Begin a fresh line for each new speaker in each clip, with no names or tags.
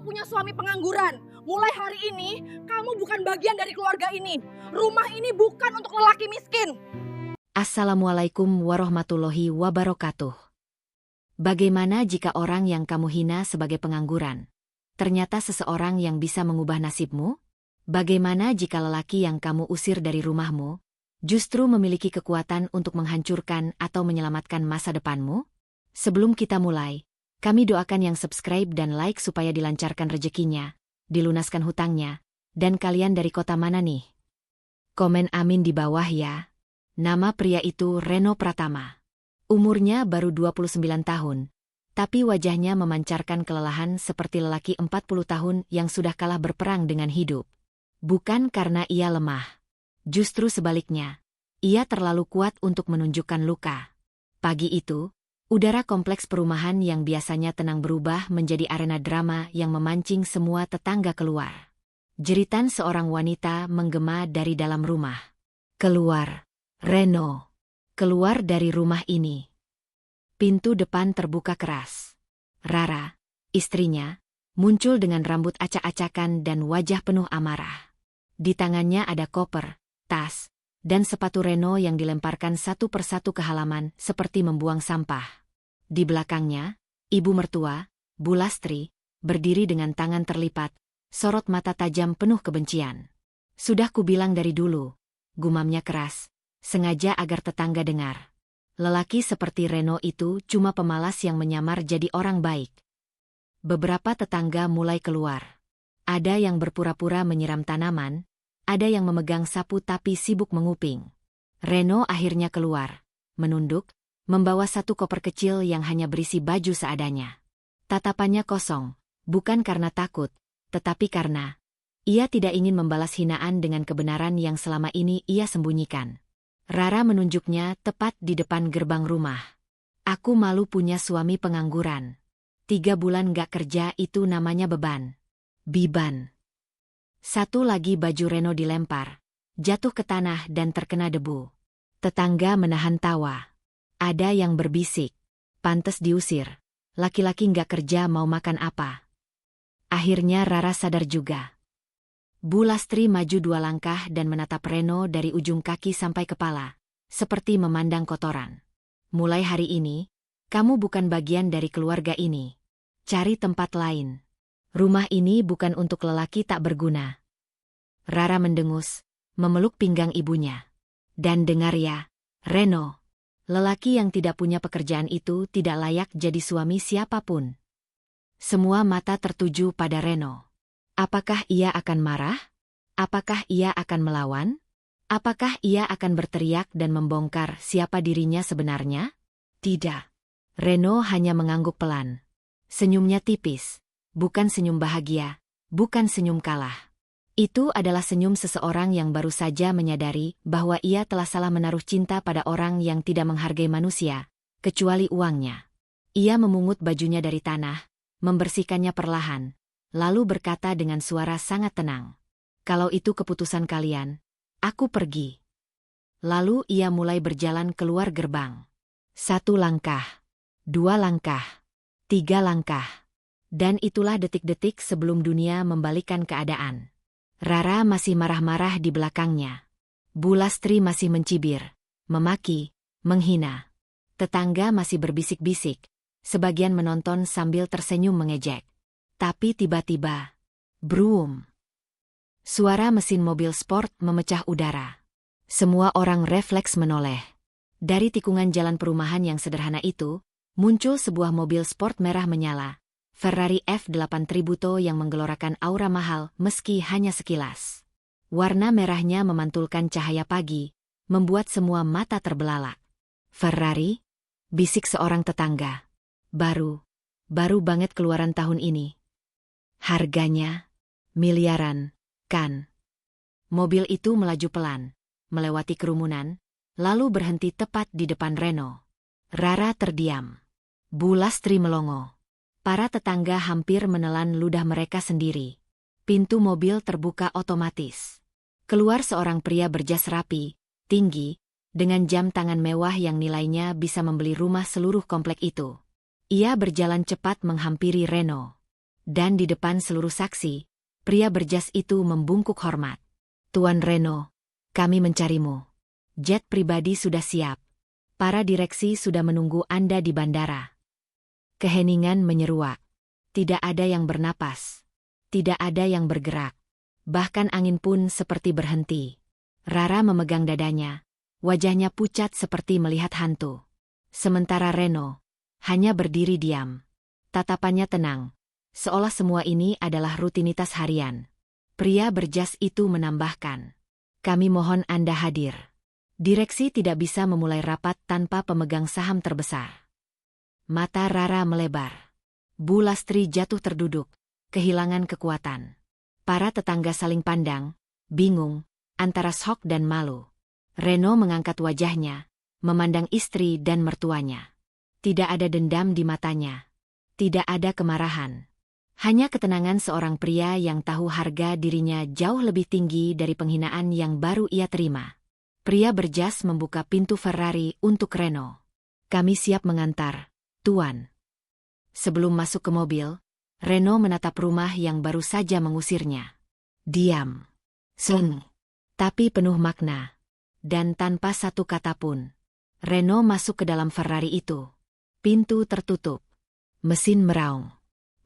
punya suami pengangguran. Mulai hari ini, kamu bukan bagian dari keluarga ini. Rumah ini bukan untuk lelaki miskin.
Assalamualaikum warahmatullahi wabarakatuh. Bagaimana jika orang yang kamu hina sebagai pengangguran ternyata seseorang yang bisa mengubah nasibmu? Bagaimana jika lelaki yang kamu usir dari rumahmu justru memiliki kekuatan untuk menghancurkan atau menyelamatkan masa depanmu? Sebelum kita mulai, kami doakan yang subscribe dan like supaya dilancarkan rezekinya, dilunaskan hutangnya, dan kalian dari kota mana nih? Komen amin di bawah ya. Nama pria itu Reno Pratama. Umurnya baru 29 tahun, tapi wajahnya memancarkan kelelahan seperti lelaki 40 tahun yang sudah kalah berperang dengan hidup. Bukan karena ia lemah. Justru sebaliknya, ia terlalu kuat untuk menunjukkan luka. Pagi itu, udara kompleks perumahan yang biasanya tenang berubah menjadi arena drama yang memancing semua tetangga keluar. Jeritan seorang wanita menggema dari dalam rumah. Keluar, Reno. Keluar dari rumah ini. Pintu depan terbuka keras. Rara, istrinya, muncul dengan rambut acak-acakan dan wajah penuh amarah. Di tangannya ada koper, tas, dan sepatu Reno yang dilemparkan satu persatu ke halaman seperti membuang sampah. Di belakangnya, ibu mertua, Bu Lastri, berdiri dengan tangan terlipat, sorot mata tajam penuh kebencian. Sudah kubilang dari dulu, gumamnya keras, sengaja agar tetangga dengar. Lelaki seperti Reno itu cuma pemalas yang menyamar jadi orang baik. Beberapa tetangga mulai keluar. Ada yang berpura-pura menyiram tanaman, ada yang memegang sapu tapi sibuk menguping. Reno akhirnya keluar, menunduk, membawa satu koper kecil yang hanya berisi baju seadanya. Tatapannya kosong, bukan karena takut, tetapi karena ia tidak ingin membalas hinaan dengan kebenaran yang selama ini ia sembunyikan. Rara menunjuknya tepat di depan gerbang rumah. Aku malu punya suami pengangguran. 3 bulan gak kerja itu namanya beban. Biban. Satu lagi baju Reno dilempar, jatuh ke tanah dan terkena debu. Tetangga menahan tawa. Ada yang berbisik. Pantes diusir. Laki-laki gak kerja mau makan apa? Akhirnya Rara sadar juga. Bu Lastri maju 2 langkah dan menatap Reno dari ujung kaki sampai kepala, seperti memandang kotoran. Mulai hari ini, kamu bukan bagian dari keluarga ini. Cari tempat lain. Rumah ini bukan untuk lelaki tak berguna. Rara mendengus, memeluk pinggang ibunya. Dan dengar ya, Reno. Lelaki yang tidak punya pekerjaan itu tidak layak jadi suami siapapun. Semua mata tertuju pada Reno. Apakah ia akan marah? Apakah ia akan melawan? Apakah ia akan berteriak dan membongkar siapa dirinya sebenarnya? Tidak. Reno hanya mengangguk pelan. Senyumnya tipis. Bukan senyum bahagia, bukan senyum kalah. Itu adalah senyum seseorang yang baru saja menyadari bahwa ia telah salah menaruh cinta pada orang yang tidak menghargai manusia, kecuali uangnya. Ia memungut bajunya dari tanah, membersihkannya perlahan, lalu berkata dengan suara sangat tenang. Kalau itu keputusan kalian, aku pergi. Lalu ia mulai berjalan keluar gerbang. 1 langkah, 2 langkah, 3 langkah. Dan itulah detik-detik sebelum dunia membalikkan keadaan. Rara masih marah-marah di belakangnya. Bu Lastri masih mencibir, memaki, menghina. Tetangga masih berbisik-bisik, sebagian menonton sambil tersenyum mengejek. Tapi tiba-tiba, brum. Suara mesin mobil sport memecah udara. Semua orang refleks menoleh. Dari tikungan jalan perumahan yang sederhana itu, muncul sebuah mobil sport merah menyala. Ferrari F8 Tributo yang menggelorakan aura mahal meski hanya sekilas. Warna merahnya memantulkan cahaya pagi, membuat semua mata terbelalak. Ferrari? Bisik seorang tetangga. Baru banget keluaran tahun ini. Harganya miliaran, kan? Mobil itu melaju pelan, melewati kerumunan, lalu berhenti tepat di depan Reno. Rara terdiam. Bu Lastri melongo. Para tetangga hampir menelan ludah mereka sendiri. Pintu mobil terbuka otomatis. Keluar seorang pria berjas rapi, tinggi, dengan jam tangan mewah yang nilainya bisa membeli rumah seluruh komplek itu. Ia berjalan cepat menghampiri Reno. Dan di depan seluruh saksi, pria berjas itu membungkuk hormat. Tuan Reno, kami mencarimu. Jet pribadi sudah siap. Para direksi sudah menunggu Anda di bandara. Keheningan menyeruak. Tidak ada yang bernapas. Tidak ada yang bergerak. Bahkan angin pun seperti berhenti. Rara memegang dadanya. Wajahnya pucat seperti melihat hantu. Sementara Reno hanya berdiri diam. Tatapannya tenang. Seolah semua ini adalah rutinitas harian. Pria berjas itu menambahkan. Kami mohon Anda hadir. Direksi tidak bisa memulai rapat tanpa pemegang saham terbesar. Mata Rara melebar. Bu Lastri jatuh terduduk, kehilangan kekuatan. Para tetangga saling pandang, bingung, antara shock dan malu. Reno mengangkat wajahnya, memandang istri dan mertuanya. Tidak ada dendam di matanya. Tidak ada kemarahan. Hanya ketenangan seorang pria yang tahu harga dirinya jauh lebih tinggi dari penghinaan yang baru ia terima. Pria berjas membuka pintu Ferrari untuk Reno. Kami siap mengantar, Tuan. Sebelum masuk ke mobil, Reno menatap rumah yang baru saja mengusirnya. Diam. Sun. Tapi penuh makna. Dan tanpa satu kata pun. Reno masuk ke dalam Ferrari itu. Pintu tertutup. Mesin meraung.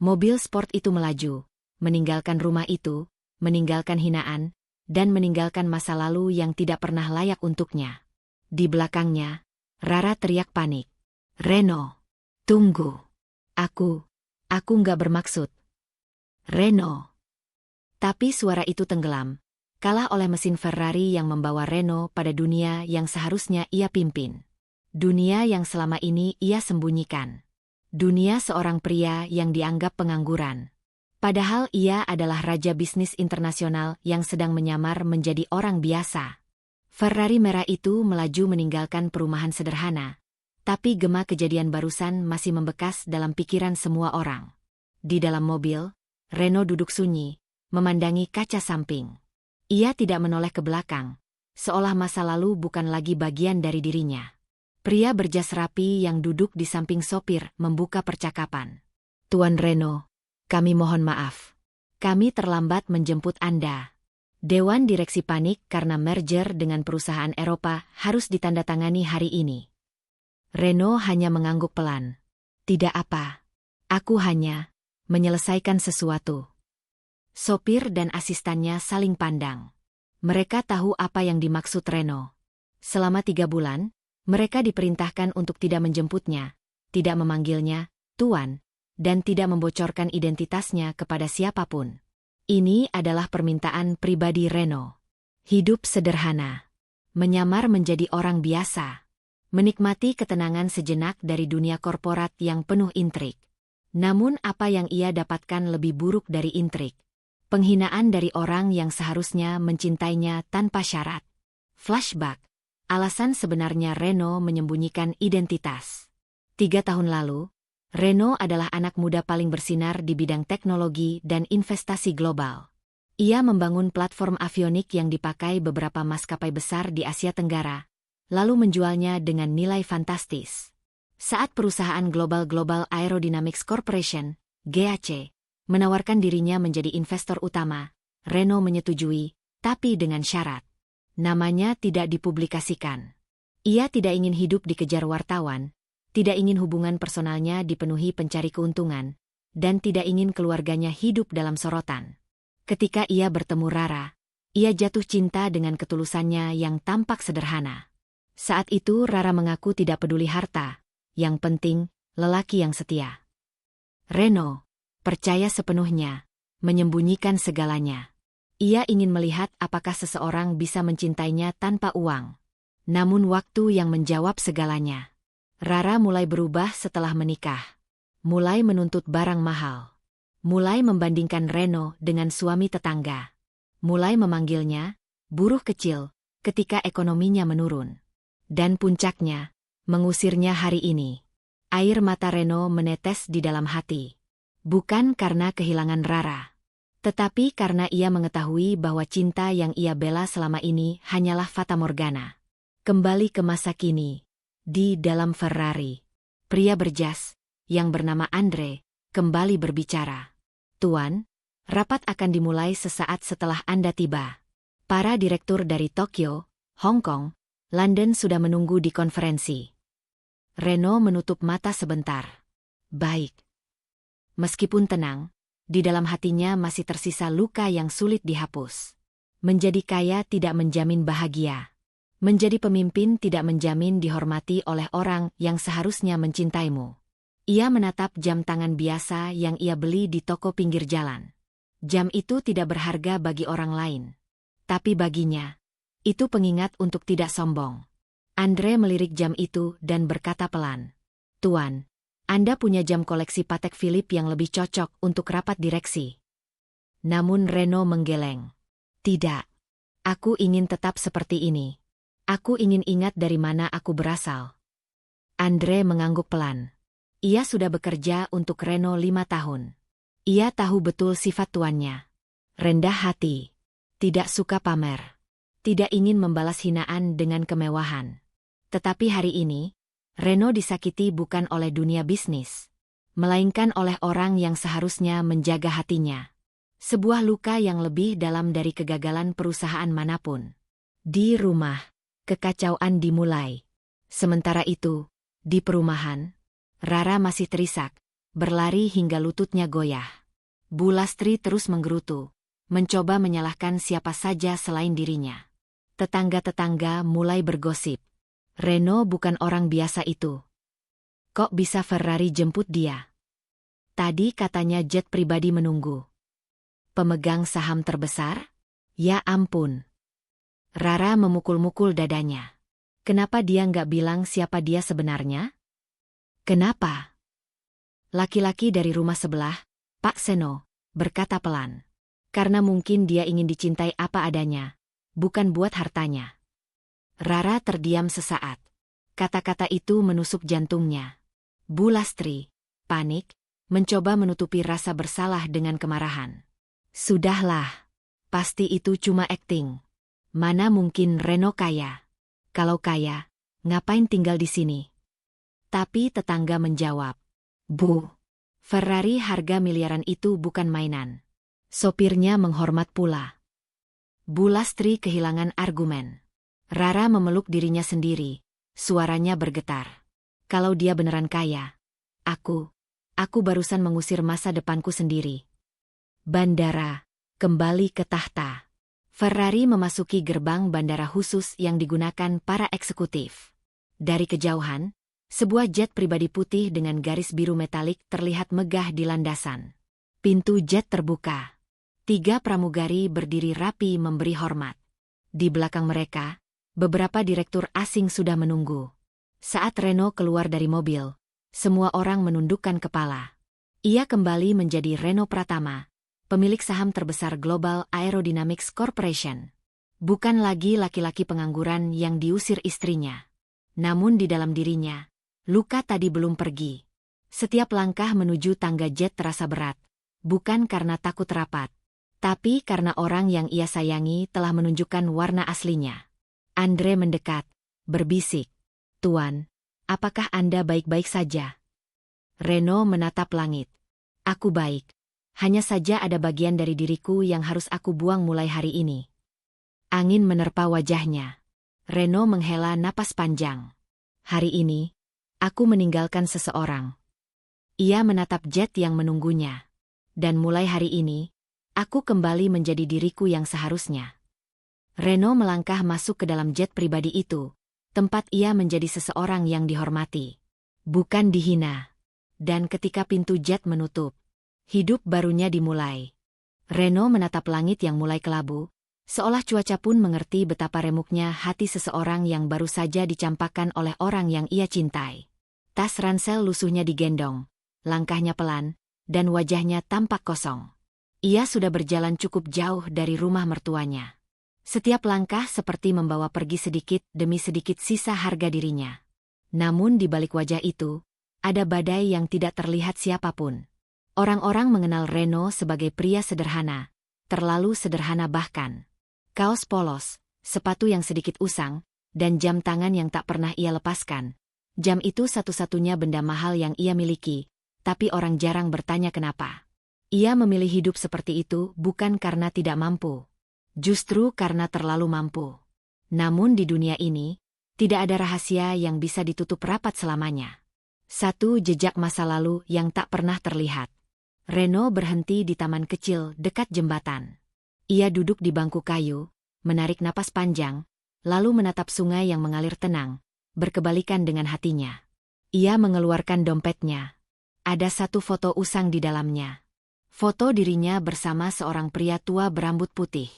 Mobil sport itu melaju, meninggalkan rumah itu, meninggalkan hinaan, dan meninggalkan masa lalu yang tidak pernah layak untuknya. Di belakangnya, Rara teriak panik. Reno, tunggu. Aku nggak bermaksud. Reno. Tapi suara itu tenggelam, kalah oleh mesin Ferrari yang membawa Reno pada dunia yang seharusnya ia pimpin. Dunia yang selama ini ia sembunyikan. Dunia seorang pria yang dianggap pengangguran. Padahal ia adalah raja bisnis internasional yang sedang menyamar menjadi orang biasa. Ferrari merah itu melaju meninggalkan perumahan sederhana. Tapi gema kejadian barusan masih membekas dalam pikiran semua orang. Di dalam mobil, Reno duduk sunyi, memandangi kaca samping. Ia tidak menoleh ke belakang, seolah masa lalu bukan lagi bagian dari dirinya. Pria berjas rapi yang duduk di samping sopir membuka percakapan. Tuan Reno, kami mohon maaf. Kami terlambat menjemput Anda. Dewan direksi panik karena merger dengan perusahaan Eropa harus ditandatangani hari ini. Reno hanya mengangguk pelan. Tidak apa. Aku hanya menyelesaikan sesuatu. Sopir dan asistannya saling pandang. Mereka tahu apa yang dimaksud Reno. Selama 3 bulan, mereka diperintahkan untuk tidak menjemputnya, tidak memanggilnya, Tuan, dan tidak membocorkan identitasnya kepada siapapun. Ini adalah permintaan pribadi Reno. Hidup sederhana. Menyamar menjadi orang biasa. Menikmati ketenangan sejenak dari dunia korporat yang penuh intrik. Namun apa yang ia dapatkan lebih buruk dari intrik. Penghinaan dari orang yang seharusnya mencintainya tanpa syarat. Flashback. Alasan sebenarnya Reno menyembunyikan identitas. 3 tahun lalu, Reno adalah anak muda paling bersinar di bidang teknologi dan investasi global. Ia membangun platform avionik yang dipakai beberapa maskapai besar di Asia Tenggara, lalu menjualnya dengan nilai fantastis. Saat perusahaan Global Aerodynamics Corporation, GAC, menawarkan dirinya menjadi investor utama, Reno menyetujui, tapi dengan syarat. Namanya tidak dipublikasikan. Ia tidak ingin hidup dikejar wartawan, tidak ingin hubungan personalnya dipenuhi pencari keuntungan, dan tidak ingin keluarganya hidup dalam sorotan. Ketika ia bertemu Rara, ia jatuh cinta dengan ketulusannya yang tampak sederhana. Saat itu Rara mengaku tidak peduli harta, yang penting, lelaki yang setia. Reno percaya sepenuhnya, menyembunyikan segalanya. Ia ingin melihat apakah seseorang bisa mencintainya tanpa uang. Namun waktu yang menjawab segalanya. Rara mulai berubah setelah menikah. Mulai menuntut barang mahal. Mulai membandingkan Reno dengan suami tetangga. Mulai memanggilnya buruh kecil ketika ekonominya menurun. Dan puncaknya, mengusirnya hari ini. Air mata Reno menetes di dalam hati. Bukan karena kehilangan Rara, tetapi karena ia mengetahui bahwa cinta yang ia bela selama ini hanyalah fatamorgana. Kembali ke masa kini, di dalam Ferrari, pria berjas, yang bernama Andre, kembali berbicara. Tuan, rapat akan dimulai sesaat setelah Anda tiba. Para direktur dari Tokyo, Hong Kong, London sudah menunggu di konferensi. Reno menutup mata sebentar. Baik. Meskipun tenang, di dalam hatinya masih tersisa luka yang sulit dihapus. Menjadi kaya tidak menjamin bahagia. Menjadi pemimpin tidak menjamin dihormati oleh orang yang seharusnya mencintaimu. Ia menatap jam tangan biasa yang ia beli di toko pinggir jalan. Jam itu tidak berharga bagi orang lain. Tapi baginya, itu pengingat untuk tidak sombong. Andre melirik jam itu dan berkata pelan, "Tuan, Anda punya jam koleksi Patek Philippe yang lebih cocok untuk rapat direksi." Namun Reno menggeleng. "Tidak. Aku ingin tetap seperti ini. Aku ingin ingat dari mana aku berasal." Andre mengangguk pelan. Ia sudah bekerja untuk Reno 5 tahun. Ia tahu betul sifat tuannya. Rendah hati. Tidak suka pamer. Tidak ingin membalas hinaan dengan kemewahan. Tetapi hari ini, Reno disakiti bukan oleh dunia bisnis, melainkan oleh orang yang seharusnya menjaga hatinya. Sebuah luka yang lebih dalam dari kegagalan perusahaan manapun. Di rumah, kekacauan dimulai. Sementara itu, di perumahan, Rara masih terisak, berlari hingga lututnya goyah. Bu Lastri terus menggerutu, mencoba menyalahkan siapa saja selain dirinya. Tetangga-tetangga mulai bergosip. Reno bukan orang biasa itu. Kok bisa Ferrari jemput dia? Tadi katanya jet pribadi menunggu. Pemegang saham terbesar? Ya ampun. Rara memukul-mukul dadanya. Kenapa dia nggak bilang siapa dia sebenarnya? Kenapa? Laki-laki dari rumah sebelah, Pak Seno, berkata pelan. Karena mungkin dia ingin dicintai apa adanya, bukan buat hartanya. Rara terdiam sesaat. Kata-kata itu menusuk jantungnya. Bu Lastri, panik, mencoba menutupi rasa bersalah dengan kemarahan. Sudahlah, pasti itu cuma akting. Mana mungkin Reno kaya? Kalau kaya, ngapain tinggal di sini? Tapi tetangga menjawab, "Bu, Ferrari harga miliaran itu bukan mainan." Sopirnya menghormat pula. Bu Lastri kehilangan argumen. Rara memeluk dirinya sendiri, suaranya bergetar. Kalau dia beneran kaya, aku barusan mengusir masa depanku sendiri. Bandara, kembali ke tahta. Ferrari memasuki gerbang bandara khusus yang digunakan para eksekutif. Dari kejauhan, sebuah jet pribadi putih dengan garis biru metalik terlihat megah di landasan. Pintu jet terbuka. 3 pramugari berdiri rapi memberi hormat. Di belakang mereka, beberapa direktur asing sudah menunggu. Saat Reno keluar dari mobil, semua orang menundukkan kepala. Ia kembali menjadi Reno Pratama, pemilik saham terbesar Global Aerodynamics Corporation. Bukan lagi laki-laki pengangguran yang diusir istrinya. Namun di dalam dirinya, luka tadi belum pergi. Setiap langkah menuju tangga jet terasa berat, bukan karena takut rapat, tapi karena orang yang ia sayangi telah menunjukkan warna aslinya. Andre mendekat, berbisik, "Tuan, apakah Anda baik-baik saja?" Reno menatap langit. "Aku baik. Hanya saja ada bagian dari diriku yang harus aku buang mulai hari ini." Angin menerpa wajahnya. Reno menghela napas panjang. "Hari ini, aku meninggalkan seseorang." Ia menatap jet yang menunggunya. "Dan mulai hari ini, aku kembali menjadi diriku yang seharusnya." Reno melangkah masuk ke dalam jet pribadi itu, tempat ia menjadi seseorang yang dihormati, bukan dihina. Dan ketika pintu jet menutup, hidup barunya dimulai. Reno menatap langit yang mulai kelabu, seolah cuaca pun mengerti betapa remuknya hati seseorang yang baru saja dicampakkan oleh orang yang ia cintai. Tas ransel lusuhnya digendong, langkahnya pelan, dan wajahnya tampak kosong. Ia sudah berjalan cukup jauh dari rumah mertuanya. Setiap langkah seperti membawa pergi sedikit demi sedikit sisa harga dirinya. Namun di balik wajah itu, ada badai yang tidak terlihat siapapun. Orang-orang mengenal Reno sebagai pria sederhana, terlalu sederhana bahkan. Kaos polos, sepatu yang sedikit usang, dan jam tangan yang tak pernah ia lepaskan. Jam itu satu-satunya benda mahal yang ia miliki, tapi orang jarang bertanya kenapa. Ia memilih hidup seperti itu bukan karena tidak mampu. Justru karena terlalu mampu. Namun di dunia ini, tidak ada rahasia yang bisa ditutup rapat selamanya. Satu jejak masa lalu yang tak pernah terlihat. Reno berhenti di taman kecil dekat jembatan. Ia duduk di bangku kayu, menarik napas panjang, lalu menatap sungai yang mengalir tenang, berkebalikan dengan hatinya. Ia mengeluarkan dompetnya. Ada satu foto usang di dalamnya. Foto dirinya bersama seorang pria tua berambut putih.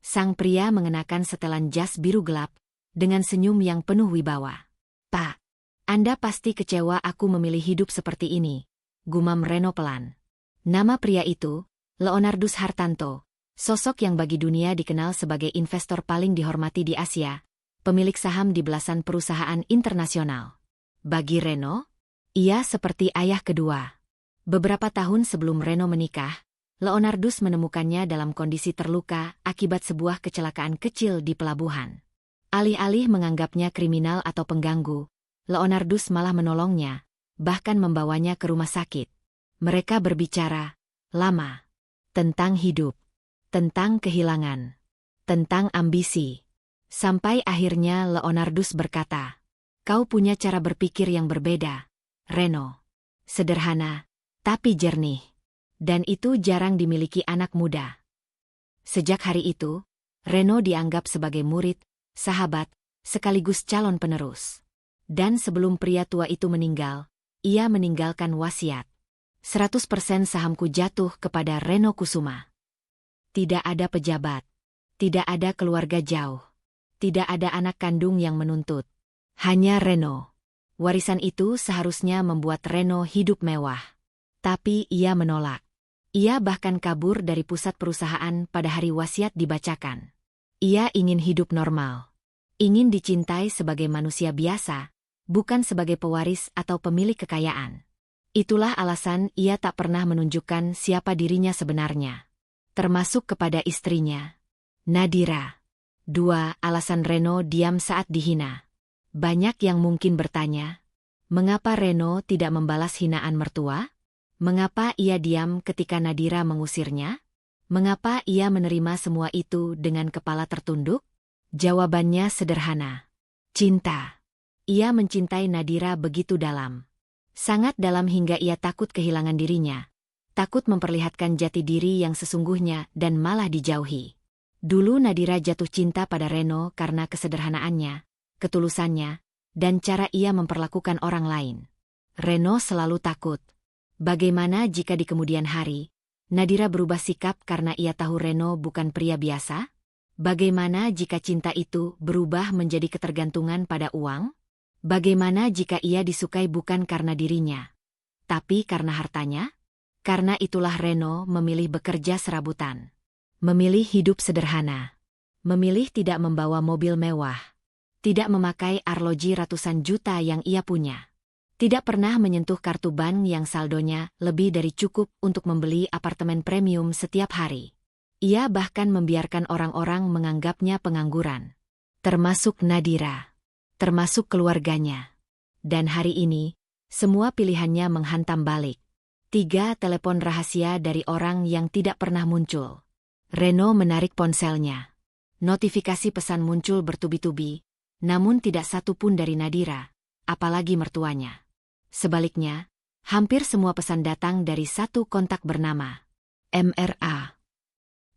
Sang pria mengenakan setelan jas biru gelap, dengan senyum yang penuh wibawa. "Pak, Anda pasti kecewa aku memilih hidup seperti ini," gumam Reno pelan. Nama pria itu, Leonardus Hartanto, sosok yang bagi dunia dikenal sebagai investor paling dihormati di Asia, pemilik saham di belasan perusahaan internasional. Bagi Reno, ia seperti ayah kedua. Beberapa tahun sebelum Reno menikah, Leonardus menemukannya dalam kondisi terluka akibat sebuah kecelakaan kecil di pelabuhan. Alih-alih menganggapnya kriminal atau pengganggu, Leonardus malah menolongnya, bahkan membawanya ke rumah sakit. Mereka berbicara lama tentang hidup, tentang kehilangan, tentang ambisi. Sampai akhirnya Leonardus berkata, "Kau punya cara berpikir yang berbeda, Reno. Sederhana, tapi jernih. Dan itu jarang dimiliki anak muda." Sejak hari itu, Reno dianggap sebagai murid, sahabat, sekaligus calon penerus. Dan sebelum pria tua itu meninggal, ia meninggalkan wasiat. 100% sahamku jatuh kepada Reno Kusuma. Tidak ada pejabat. Tidak ada keluarga jauh. Tidak ada anak kandung yang menuntut. Hanya Reno. Warisan itu seharusnya membuat Reno hidup mewah. Tapi ia menolak. Ia bahkan kabur dari pusat perusahaan pada hari wasiat dibacakan. Ia ingin hidup normal. Ingin dicintai sebagai manusia biasa, bukan sebagai pewaris atau pemilik kekayaan. Itulah alasan ia tak pernah menunjukkan siapa dirinya sebenarnya. Termasuk kepada istrinya, Nadira. 2. Alasan Reno diam saat dihina. Banyak yang mungkin bertanya, mengapa Reno tidak membalas hinaan mertua? Mengapa ia diam ketika Nadira mengusirnya? Mengapa ia menerima semua itu dengan kepala tertunduk? Jawabannya sederhana. Cinta. Ia mencintai Nadira begitu dalam. Sangat dalam hingga ia takut kehilangan dirinya. Takut memperlihatkan jati diri yang sesungguhnya dan malah dijauhi. Dulu Nadira jatuh cinta pada Reno karena kesederhanaannya, ketulusannya, dan cara ia memperlakukan orang lain. Reno selalu takut. Bagaimana jika di kemudian hari, Nadira berubah sikap karena ia tahu Reno bukan pria biasa? Bagaimana jika cinta itu berubah menjadi ketergantungan pada uang? Bagaimana jika ia disukai bukan karena dirinya, tapi karena hartanya? Karena itulah Reno memilih bekerja serabutan. Memilih hidup sederhana. Memilih tidak membawa mobil mewah. Tidak memakai arloji ratusan juta yang ia punya. Tidak pernah menyentuh kartu bank yang saldonya lebih dari cukup untuk membeli apartemen premium setiap hari. Ia bahkan membiarkan orang-orang menganggapnya pengangguran. Termasuk Nadira. Termasuk keluarganya. Dan hari ini, semua pilihannya menghantam balik. 3. Telepon rahasia dari orang yang tidak pernah muncul. Reno menarik ponselnya. Notifikasi pesan muncul bertubi-tubi, namun tidak satu pun dari Nadira, apalagi mertuanya. Sebaliknya, hampir semua pesan datang dari satu kontak bernama MRA.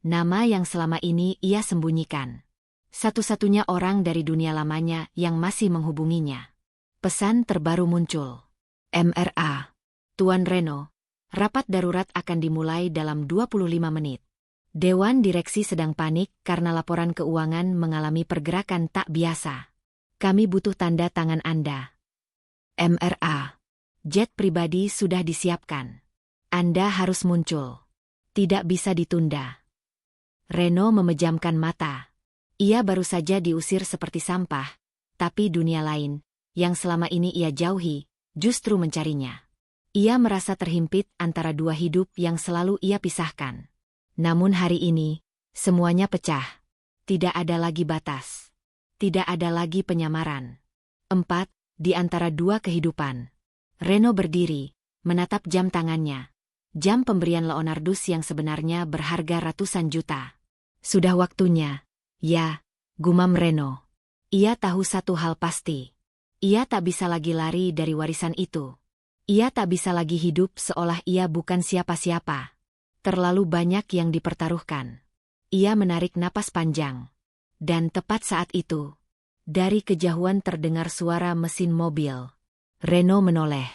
Nama yang selama ini ia sembunyikan. Satu-satunya orang dari dunia lamanya yang masih menghubunginya. Pesan terbaru muncul. MRA. Tuan Reno, rapat darurat akan dimulai dalam 25 menit. Dewan direksi sedang panik karena laporan keuangan mengalami pergerakan tak biasa. Kami butuh tanda tangan Anda. MRA. Jet pribadi sudah disiapkan. Anda harus muncul. Tidak bisa ditunda. Reno memejamkan mata. Ia baru saja diusir seperti sampah, tapi dunia lain, yang selama ini ia jauhi, justru mencarinya. Ia merasa terhimpit antara dua hidup yang selalu ia pisahkan. Namun hari ini, semuanya pecah. Tidak ada lagi batas. Tidak ada lagi penyamaran. 4. Di antara dua kehidupan. Reno berdiri, menatap jam tangannya. jam pemberian Leonardus yang sebenarnya berharga ratusan juta. Sudah waktunya. Ya, gumam Reno. Ia tahu satu hal pasti. Ia tak bisa lagi lari dari warisan itu. Ia tak bisa lagi hidup seolah ia bukan siapa-siapa. Terlalu banyak yang dipertaruhkan. Ia menarik napas panjang. Dan tepat saat itu, dari kejauhan terdengar suara mesin mobil. Reno menoleh.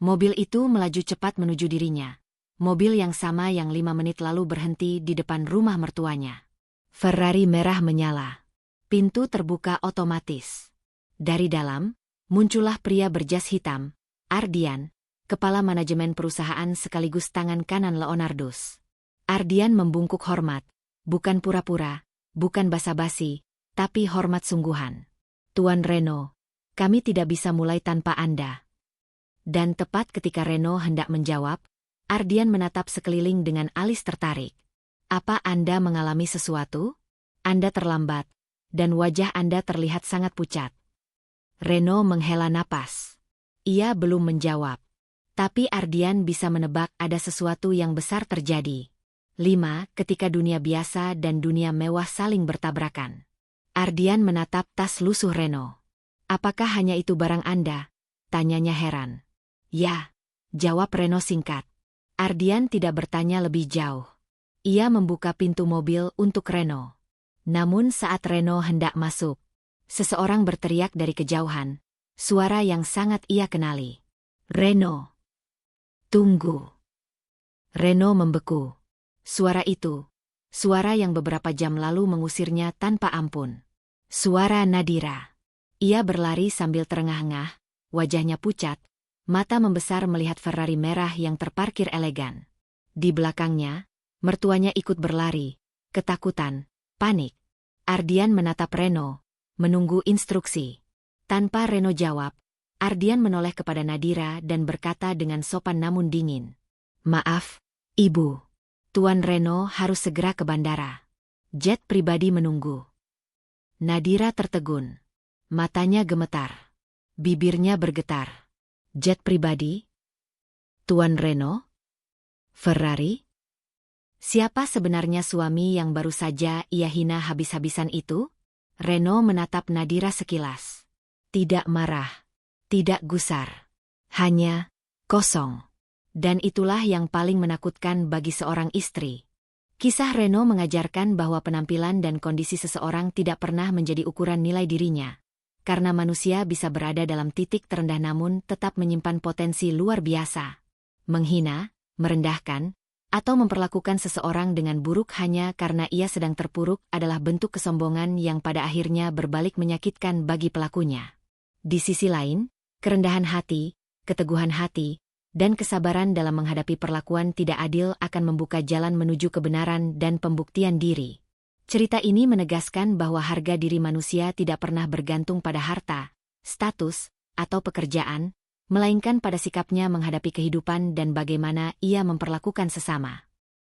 Mobil itu melaju cepat menuju dirinya. Mobil yang sama yang 5 menit lalu berhenti di depan rumah mertuanya. Ferrari merah menyala. Pintu terbuka otomatis. Dari dalam, muncullah pria berjas hitam, Ardian, kepala manajemen perusahaan sekaligus tangan kanan Leonardus. Ardian membungkuk hormat, bukan pura-pura, bukan basa-basi, tapi hormat sungguhan. Tuan Reno, kami tidak bisa mulai tanpa Anda. Dan tepat ketika Reno hendak menjawab, Ardian menatap sekeliling dengan alis tertarik. Apa Anda mengalami sesuatu? Anda terlambat, dan wajah Anda terlihat sangat pucat. Reno menghela napas. Ia belum menjawab. Tapi Ardian bisa menebak ada sesuatu yang besar terjadi. 5. Ketika dunia biasa dan dunia mewah saling bertabrakan. Ardian menatap tas lusuh Reno. Apakah hanya itu barang Anda? Tanyanya heran. Ya, jawab Reno singkat. Ardian tidak bertanya lebih jauh. Ia membuka pintu mobil untuk Reno. Namun saat Reno hendak masuk, seseorang berteriak dari kejauhan, suara yang sangat ia kenali. Reno! Tunggu! Reno membeku. Suara itu, suara yang beberapa jam lalu mengusirnya tanpa ampun. Suara Nadira. Ia berlari sambil terengah-engah, wajahnya pucat, mata membesar melihat Ferrari merah yang terparkir elegan. Di belakangnya, mertuanya ikut berlari, ketakutan, panik. Ardian menatap Reno, menunggu instruksi. Tanpa Reno jawab, Ardian menoleh kepada Nadira dan berkata dengan sopan namun dingin. Maaf, Ibu. Tuan Reno harus segera ke bandara. Jet pribadi menunggu. Nadira tertegun. Matanya gemetar. Bibirnya bergetar. Jet pribadi? Tuan Reno? Ferrari? Siapa sebenarnya suami yang baru saja ia hina habis-habisan itu? Reno menatap Nadira sekilas. Tidak marah. Tidak gusar. Hanya kosong. Dan itulah yang paling menakutkan bagi seorang istri. Kisah Reno mengajarkan bahwa penampilan dan kondisi seseorang tidak pernah menjadi ukuran nilai dirinya. Karena manusia bisa berada dalam titik terendah namun tetap menyimpan potensi luar biasa. Menghina, merendahkan, atau memperlakukan seseorang dengan buruk hanya karena ia sedang terpuruk adalah bentuk kesombongan yang pada akhirnya berbalik menyakitkan bagi pelakunya. Di sisi lain, kerendahan hati, keteguhan hati, dan kesabaran dalam menghadapi perlakuan tidak adil akan membuka jalan menuju kebenaran dan pembuktian diri. Cerita ini menegaskan bahwa harga diri manusia tidak pernah bergantung pada harta, status, atau pekerjaan, melainkan pada sikapnya menghadapi kehidupan dan bagaimana ia memperlakukan sesama.